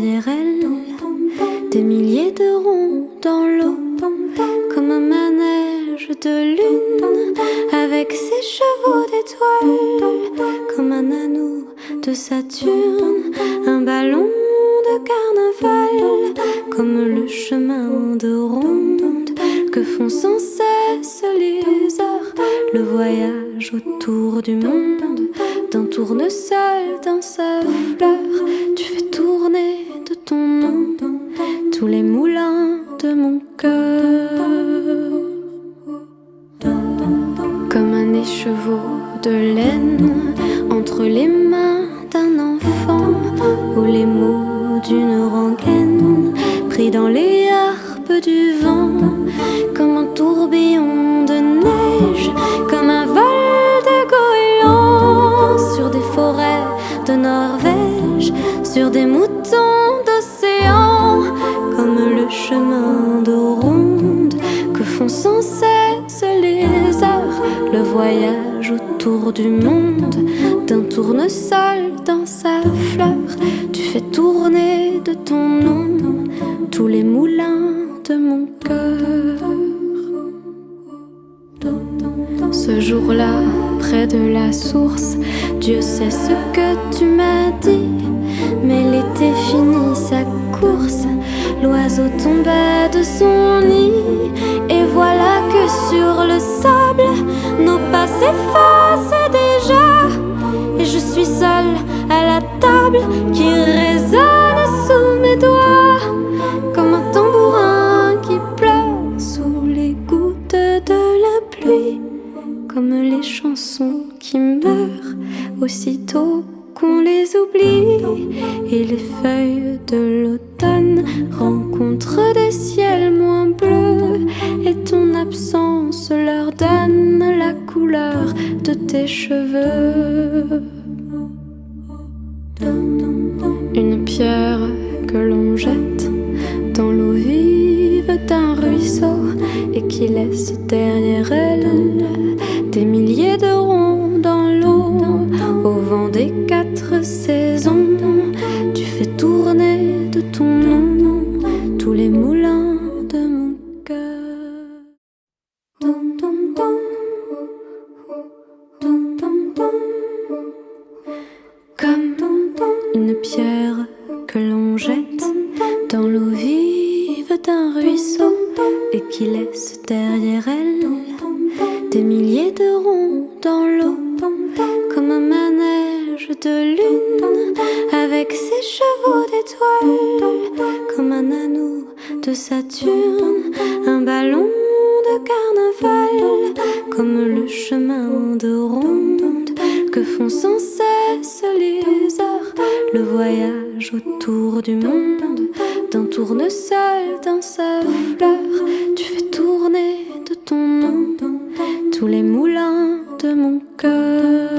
derrière elle. Des milliers de ronds dans l'eau, comme un manège de lune, avec ses chevaux d'étoiles, comme un anneau de Saturne, un ballon de carnaval, comme le chemin de ronde que font sans cesse les heures, le voyage autour du monde d'un tournesol dans sa fleur. Tu fais tourner de ton nom tous les moulins de mon cœur, comme un écheveau de laine entre les mains d'un enfant, ou les mots d'une rengaine pris dans les harpes du vent, comme un tourbillon de neige, comme un vol de goéland sur des forêts de Norvège, sur des moutons d'océan, comme le chemin de ronde que font sans cesse les heures, le voyage autour du monde d'un tournesol dans sa fleur. Tu fais tourner de ton nom tous les moulins de mon cœur. Ce jour-là, près de la source, Dieu sait ce que tu m'as dit, mais l'été finit sa course, l'oiseau tomba de son nid, et voilà que sur le sable, nos pas s'effacent déjà, et je suis seule à la table qui résonne sous mes doigts, comme un tambourin qui pleure sous les gouttes de la pluie, comme les chansons qui meurent aussitôt qu'on les oublie, et les feuilles de l'automne rencontrent des ciels moins bleus, et ton absence leur donne la couleur de tes cheveux. Une pierre que l'on jette dans l'eau vive d'un ruisseau, et qui laisse derrière elle des milliers de ronds dans l'eau, au vent des 4 saisons. Tu fais tourner de ton nom tous les moulins de mon cœur. Comme une pierre que l'on jette dans l'eau vive d'un ruisseau, et qui laisse derrière elle des milliers de ronds dans l'eau, comme un manège de lune, avec ses chevaux d'étoiles, comme un anneau de Saturne, un ballon de carnaval, comme le chemin de ronde que font sans cesse les heures, le voyage autour du monde d'un tournesol dans sa fleur. Tu fais tourner de ton nom tous les moulins de mon cœur,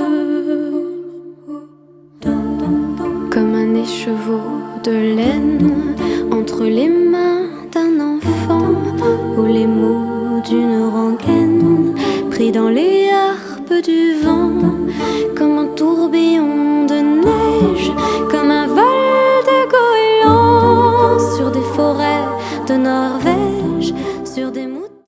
comme un écheveau de laine entre les mains d'un enfant, ou les mots d'une rengaine pris dans les harpes du vent, comme un tourbillon de neige, comme un vol de goéland sur des forêts de Nord.